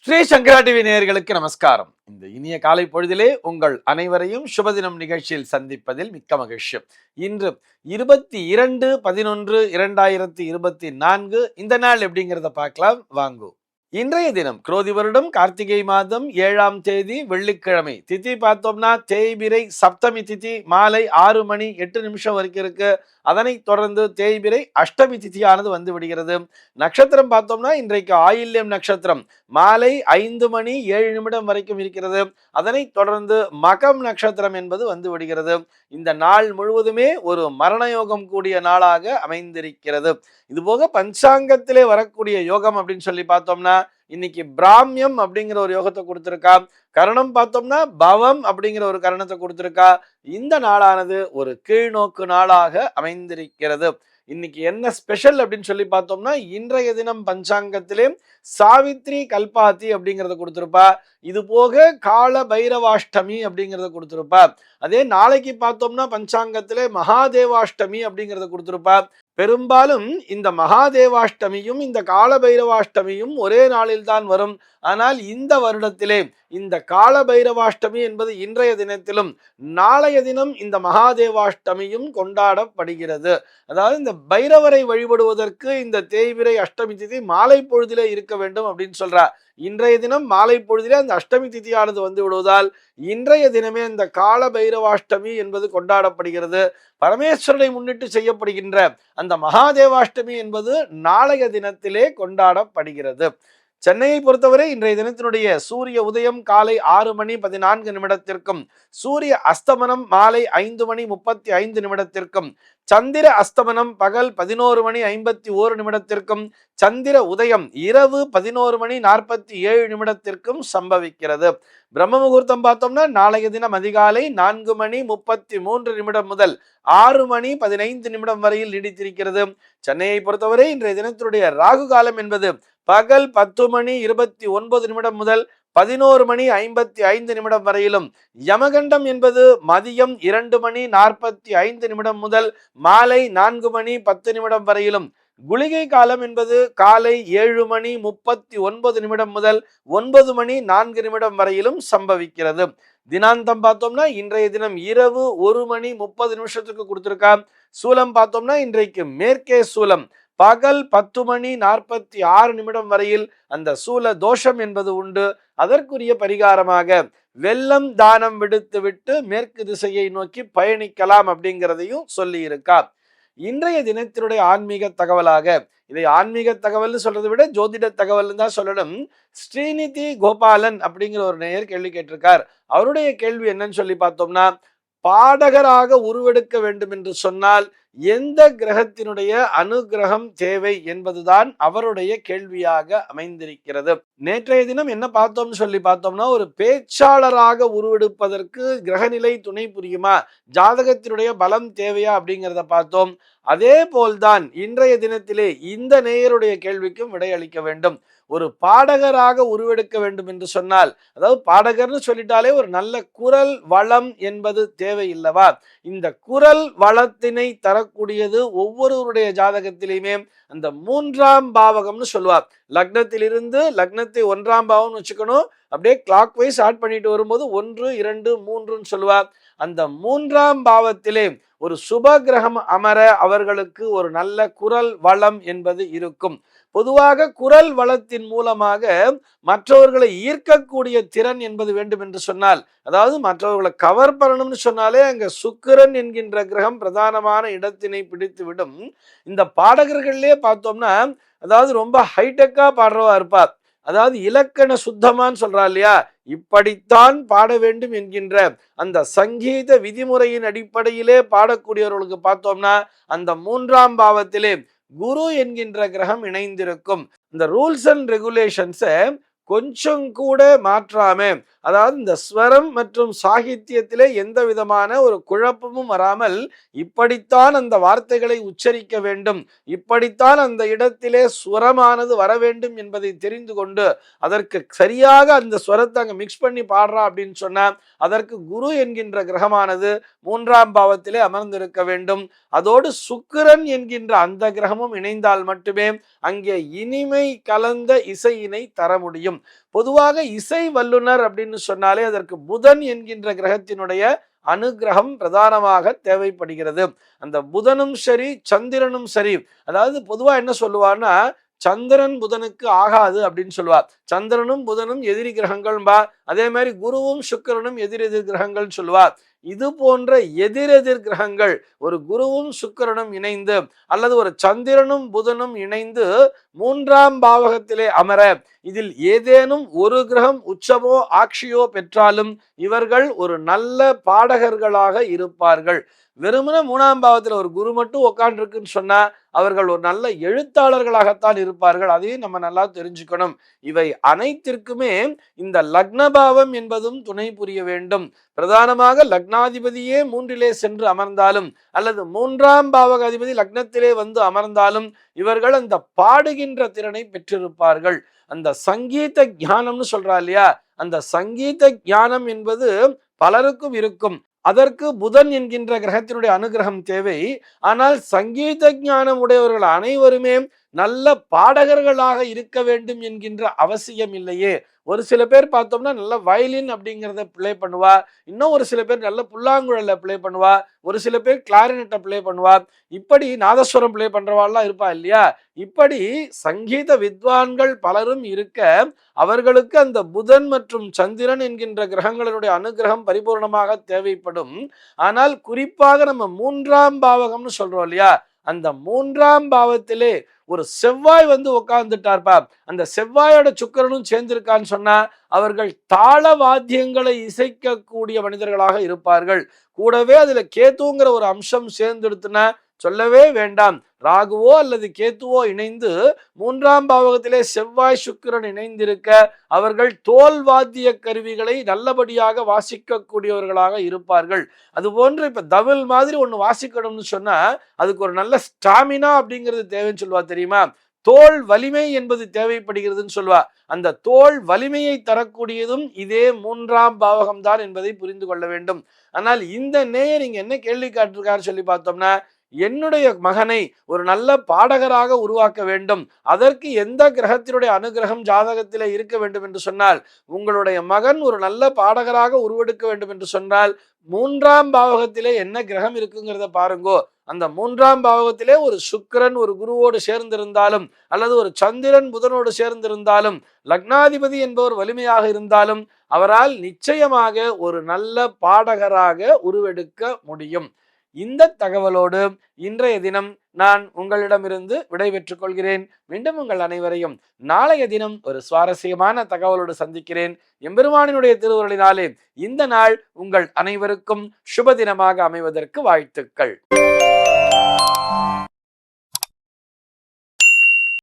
ஸ்ரீ சங்கரா TV நேயர்களுக்கு நமஸ்காரம். இந்த இனிய காலை பொழுதிலே உங்கள் அனைவரையும் சுபதினம் நிகழ்ச்சியில் சந்திப்பதில் மிக்க மகிழ்ச்சி. இன்று 22/11/2024 இந்த நாள் எப்படிங்கிறத பார்க்கலாம் வாங்கோ. இன்றைய தினம் குரோதி வருடம் கார்த்திகை மாதம் 7ஆம் தேதி வெள்ளிக்கிழமை. திதி பார்த்தோம்னா தேய்பிரை சப்தமி திதி மாலை 6 மணி 8 நிமிஷம் வரைக்கும் இருக்கு. அதனைத் தொடர்ந்து தேய்பிரை அஷ்டமி திதியானது வந்து விடுகிறது. நட்சத்திரம் பார்த்தோம்னா இன்றைக்கு ஆயில்யம் நட்சத்திரம் மாலை 5 மணி 7 நிமிடம் வரைக்கும் இருக்கிறது. அதனைத் தொடர்ந்து மகம் நட்சத்திரம் என்பது வந்து விடுகிறது. இந்த நாள் முழுவதுமே ஒரு மரணயோகம் கூடிய நாளாக அமைந்திருக்கிறது. இதுபோக பஞ்சாங்கத்திலே வரக்கூடிய யோகம் அப்படின்னு சொல்லி பார்த்தோம்னா இன்னைக்கு பிராமியம் அப்படிங்கிற ஒரு யோகத்தை கொடுத்திருக்கா. கரணம் பார்த்தோம்னா பவம் அப்படிங்கிற ஒரு கரணத்தை கொடுத்திருக்கா. இந்த நாளானது ஒரு கீழ்நோக்கு நாளாக அமைந்திருக்கிறது. இன்னைக்கு என்ன ஸ்பெஷல் அப்படின்னு சொல்லி பார்த்தோம்னா இன்றைய தினம் பஞ்சாங்கத்திலே சாவித்ரி கல்பாத்தி அப்படிங்கிறத கொடுத்திருப்பா. இது போக கால பைரவாஷ்டமி அப்படிங்கிறத கொடுத்திருப்பா. அதே நாளைக்கு பார்த்தோம்னா பஞ்சாங்கத்திலே மகாதேவாஷ்டமி அப்படிங்கிறத கொடுத்திருப்பா. பெரும்பாலும் இந்த மகாதேவாஷ்டமியும் இந்த கால பைரவாஷ்டமியும் ஒரே நாளில் தான் வரும். ஆனால் இந்த வருடத்திலே இந்த கால பைரவாஷ்டமி என்பது இன்றைய தினத்திலும் நாளைய தினம் இந்த மகாதேவாஷ்டமியும் கொண்டாடப்படுகிறது. அதாவது இந்த பைரவரை வழிபடுவதற்கு இந்த தேய்பிரை அஷ்டமி திதி மாலை பொழுதிலே இருக்க வேண்டும் அப்படின்னு சொல்றா. இன்றைய தினம் மாலை பொழுதிலே அந்த அஷ்டமி திதியானது வந்து விடுவதால் இன்றைய தினமே இந்த கால பைரவாஷ்டமி என்பது கொண்டாடப்படுகிறது. பரமேஸ்வரனை முன்னிட்டு செய்யப்படுகின்ற அந்த மகாதேவாஷ்டமி என்பது நாளைய தினத்திலே கொண்டாடப்படுகிறது. சென்னையை பொறுத்தவரை இன்றைய தினத்தினுடைய சூரிய உதயம் காலை 6 மணி 14 நிமிடத்திற்கும் சூரிய அஸ்தமனம் மாலை 5 மணி 35 நிமிடத்திற்கும் சந்திர அஸ்தமனம் பகல் 11 மணி 51 நிமிடத்திற்கும் சந்திர உதயம் இரவு 11 மணி 47 நிமிடத்திற்கும் சம்பவிக்கிறது. பிரம்ம முகூர்த்தம் பார்த்தோம்னா நாளைய தினம் அதிகாலை 4 மணி 33 நிமிடம் முதல் 6 மணி 15 நிமிடம் வரையில் நீடித்திருக்கிறது. சென்னையை பொறுத்தவரை இன்றைய தினத்தினுடைய ராகு காலம் என்பது பகல் 10 மணி 29 நிமிடம் முதல் 11 மணி 55 நிமிடம் வரையிலும், யமகண்டம் என்பது மதியம் 2 மணி 45 நிமிடம் முதல் மாலை 4 மணி 10 நிமிடம் வரையிலும், குளிகை காலம் என்பது காலை 7 மணி 39 நிமிடம் முதல் 9 மணி 4 நிமிடம் வரையிலும் சம்பவிக்கிறது. தினாந்தம் பார்த்தோம்னா இன்றைய தினம் இரவு 1 மணி 30 நிமிஷத்துக்கு கொடுத்திருக்கா. சூலம் பார்த்தோம்னா இன்றைக்கு மேற்கே சூலம் பகல் 10 மணி 46 நிமிடம் வரையில் அந்த சூல தோஷம் என்பது உண்டு. அதற்குரிய பரிகாரமாக வெள்ளம் தானம் விடுத்து விட்டு மேற்கு திசையை நோக்கி பயணிக்கலாம் அப்படிங்கிறதையும் சொல்லி இருக்கா. இன்றைய தினத்தினுடைய ஆன்மீக தகவலாக, இதை ஆன்மீக தகவல்னு சொல்றதை விட ஜோதிட தகவல் தான் சொல்லணும். ஸ்ரீநிதி கோபாலன் அப்படிங்கிற ஒரு நேயர் கேள்வி கேட்டிருக்கார். அவருடைய கேள்வி என்னன்னு சொல்லி பார்த்தோம்னா, பாடகராக உருவெடுக்க வேண்டும் என்று சொன்னால் எந்த கிரகத்தினுடைய அனுகிரகம் தேவை என்பதுதான் அவருடைய கேள்வியாக அமைந்திருக்கிறது. நேற்றைய தினம் என்ன பார்த்தோம்னு சொல்லி பார்த்தோம்னா, ஒரு பேச்சாளராக உருவெடுப்பதற்கு கிரகநிலை துணை புரியுமா, ஜாதகத்தினுடைய பலம் தேவையா அப்படிங்கிறத பார்த்தோம். அதே போல்தான் இன்றைய தினத்திலே இந்த நேயருடைய கேள்விக்கும் விடையளிக்க வேண்டும். ஒரு பாடகராக உருவெடுக்க வேண்டும் என்று சொன்னால், அதாவது பாடகர்னு சொல்லிட்டாலே ஒரு நல்ல குரல் வளம் என்பது தேவையில்லவா? இந்த குரல் வளத்தினை தரக்கூடியது ஒவ்வொருவருடைய ஜாதகத்திலையுமே அந்த 3ஆம் பாவகம்னு சொல்லுவார். லக்னத்திலிருந்து லக்னத்தை 1ஆம் பாவம்னு வச்சுக்கணும். அப்படியே கிளாக் வைஸ் ஆட் பண்ணிட்டு வரும்போது 1 2 3ன்னு சொல்லுவார். அந்த 3ஆம் பாவத்திலே ஒரு சுப கிரகம் அமர அவர்களுக்கு ஒரு நல்ல குரல் வளம் என்பது இருக்கும். பொதுவாக குரல் வளத்தின் மூலமாக மற்றவர்களை ஈர்க்கக்கூடிய திறன் என்பது வேண்டும் என்று சொன்னால், அதாவது மற்றவர்களை கவர் பண்ணணும்னு சொன்னாலே அங்க சுக்கிரன் என்கின்ற கிரகம் பிரதானமான இடத்தினை பிடித்து விடும். இந்த பாடகர்கள்லயே பார்த்தோம்னா, அதாவது ரொம்ப ஹைடெக்கா பாடுறவா இருப்பார். அதாவது இலக்கண சுத்தமான்னு சொல்றா இல்லையா, இப்படித்தான் பாட வேண்டும் என்கின்ற அந்த சங்கீத விதிமுறையின் அடிப்படையிலே பாடக்கூடியவர்களுக்கு பார்த்தோம்னா அந்த 3ஆம் பாவத்திலே குரு என்கின்ற கிரகம் இணைந்திருக்கும். இந்த ரூல்ஸ் அண்ட் ரெகுலேஷன்ஸை கொஞ்சம் கூட மாற்றாம, அதாவது இந்த ஸ்வரம் மற்றும் சாகித்யத்திலே எந்த விதமான ஒரு குழப்பமும் வராமல் இப்படித்தான் அந்த வார்த்தைகளை உச்சரிக்க வேண்டும், இப்படித்தான் அந்த இடத்திலே ஸ்வரமானது வர வேண்டும் என்பதை தெரிந்து கொண்டு அதற்கு சரியாக அந்த ஸ்வரத்தை அங்க மிக்ஸ் பண்ணி பாடுறா அப்படின்னு சொன்னா அதற்கு குரு என்கின்ற கிரகமானது 3ஆம் பாவத்திலே அமர்ந்திருக்க வேண்டும். அதோடு சுக்கிரன் என்கின்ற அந்த கிரகமும் இணைந்தால் மட்டுமே அங்கே இனிமை கலந்த இசையினை தர முடியும். பொதுவாக இசை வல்லுனர் அப்படின்னு சொன்னாலே அதற்கு புதன் என்கின்ற கிரகத்தினுடைய அனுகிரகம் பிரதானமாக தேவைப்படுகிறது. அந்த புதனும் சரி சந்திரனும் சரி, அதாவது பொதுவா என்ன சொல்லுவார்னா, சந்திரன் புதனுக்கு ஆகாது அப்படின்னு சொல்லுவார். சந்திரனும் புதனும் எதிரி கிரகங்கள்பா. அதே மாதிரி குருவும் சுக்கிரனும் எதிரெதிர் கிரகங்கள் சொல்லுவார். இது போன்ற எதிரெதிர் கிரகங்கள் ஒரு குருவும் சுக்கிரனும் இணைந்து அல்லது ஒரு சந்திரனும் புதனும் இணைந்து 3ஆம் பாவகத்திலே அமர, இதில் ஏதேனும் ஒரு கிரகம் உச்சமோ ஆட்சியோ பெற்றாலும் இவர்கள் ஒரு நல்ல பாடகர்களாக இருப்பார்கள். வெறுமனே 3ஆம் பாவத்துல ஒரு குரு மட்டும் உட்கார்ந்துருக்குன்னு சொன்னா அவர்கள் ஒரு நல்ல எழுத்தாளர்களாகத்தான் இருப்பார்கள். அதையும் நம்ம நல்லா தெரிஞ்சுக்கணும். இவை அனைத்திற்குமே இந்த லக்னபாவம் என்பதும் துணை புரிய வேண்டும். பிரதானமாக லக்னாதிபதியே 3லே சென்று அமர்ந்தாலும் அல்லது 3ஆம் பாவக அதிபதி லக்னத்திலே வந்து அமர்ந்தாலும் இவர்கள் அந்த பாடுகின்ற திறனை பெற்றிருப்பார்கள். அந்த சங்கீத ஞானம்னு சொல்றா இல்லையா, அந்த சங்கீத ஞானம் என்பது பலருக்கும் இருக்கும். அதற்கு புதன் என்கின்ற கிரகத்தினுடைய அனுகிரகம் தேவை. ஆனால் சங்கீத ஞானம் உடையவர்கள் அனைவருமே நல்ல பாடகர்களாக இருக்க வேண்டும் என்கின்ற அவசியம் இல்லையே. ஒரு சில பேர் பார்த்தோம்னா நல்ல வயலின் அப்படிங்கிறத பிளே பண்ணுவா, இன்னும் ஒரு சில பேர் நல்ல புல்லாங்குழல பிளே பண்ணுவா, ஒரு சில பேர் கிளாரினட்டை பிளே பண்ணுவா, இப்படி நாதஸ்வரம் பிளே பண்றவாள்லாம் இருப்பா இல்லையா. இப்படி சங்கீத வித்வான்கள் பலரும் இருக்க அவர்களுக்கு அந்த புதன் மற்றும் சந்திரன் என்கின்ற கிரகங்களுடைய அனுகிரகம் பரிபூர்ணமாக தேவைப்படும். ஆனால் குறிப்பாக நம்ம 3ஆம் பாவகம்னு சொல்றோம் இல்லையா, அந்த 3ஆம் பாவத்திலே ஒரு செவ்வாய் வந்து உட்கார்ந்துட்டார்ப்பா, அந்த செவ்வாயோட சுக்கிரனும் சேர்ந்திருக்கான்னு சொன்னா அவர்கள் தாள வாத்தியங்களை இசைக்கக்கூடிய மனிதர்களாக இருப்பார்கள். கூடவே அதுல கேத்துங்கிற ஒரு அம்சம் சேர்ந்துடுத்துனா சொல்லவே வேண்டாம். ராகுவோ அல்லது கேத்துவோ இணைந்து 3ஆம் பாவகத்திலே செவ்வாய் சுக்கிரன் இணைந்திருக்க அவர்கள் தோல் வாத்திய கருவிகளை நல்லபடியாக வாசிக்கக்கூடியவர்களாக இருப்பார்கள். அது போன்று இப்ப தவில் மாதிரி ஒண்ணு வாசிக்கணும்னு சொன்னா அதுக்கு ஒரு நல்ல ஸ்டாமினா அப்படிங்கிறது தேவைன்னு சொல்லுவா தெரியுமா. தோல் வலிமை என்பது தேவைப்படுகிறதுன்னு சொல்லுவா. அந்த தோல் வலிமையை தரக்கூடியதும் இதே 3ஆம் பாவகம் தான் என்பதை புரிந்து கொள்ள வேண்டும். ஆனால் இந்த நேயர் இங்க என்ன கேள்வி காட்டிருக்காரு சொல்லி பார்த்தோம்னா, என்னுடைய மகனை ஒரு நல்ல பாடகராக உருவாக்க வேண்டும், அதற்கு எந்த கிரகத்தினுடைய அனுகிரகம் ஜாதகத்திலே இருக்க வேண்டும் என்று சொன்னால், உங்களுடைய மகன் ஒரு நல்ல பாடகராக உருவெடுக்க வேண்டும் என்று சொன்னால் 3ஆம் பாவகத்திலே என்ன கிரகம் இருக்குங்கிறத பாருங்கோ. அந்த 3ஆம் பாவகத்திலே ஒரு சுக்கிரன் ஒரு குருவோடு சேர்ந்திருந்தாலும் அல்லது ஒரு சந்திரன் புதனோடு சேர்ந்திருந்தாலும் லக்னாதிபதி என்பவர் வலிமையாக இருந்தாலும் அவரால் நிச்சயமாக ஒரு நல்ல பாடகராக உருவெடுக்க முடியும். இந்த தகவலோடு இன்றைய தினம் நான் உங்களிடமிருந்து விடைபெற்றுக் கொள்கிறேன். மீண்டும் உங்கள் அனைவரையும் நாளைய தினம் ஒரு சுவாரஸ்யமான தகவலோடு சந்திக்கிறேன். எம்பெருமானினுடைய திருவருளினாலே இந்த நாள் உங்கள் அனைவருக்கும் சுப தினமாக அமைவதற்கு வாழ்த்துக்கள்.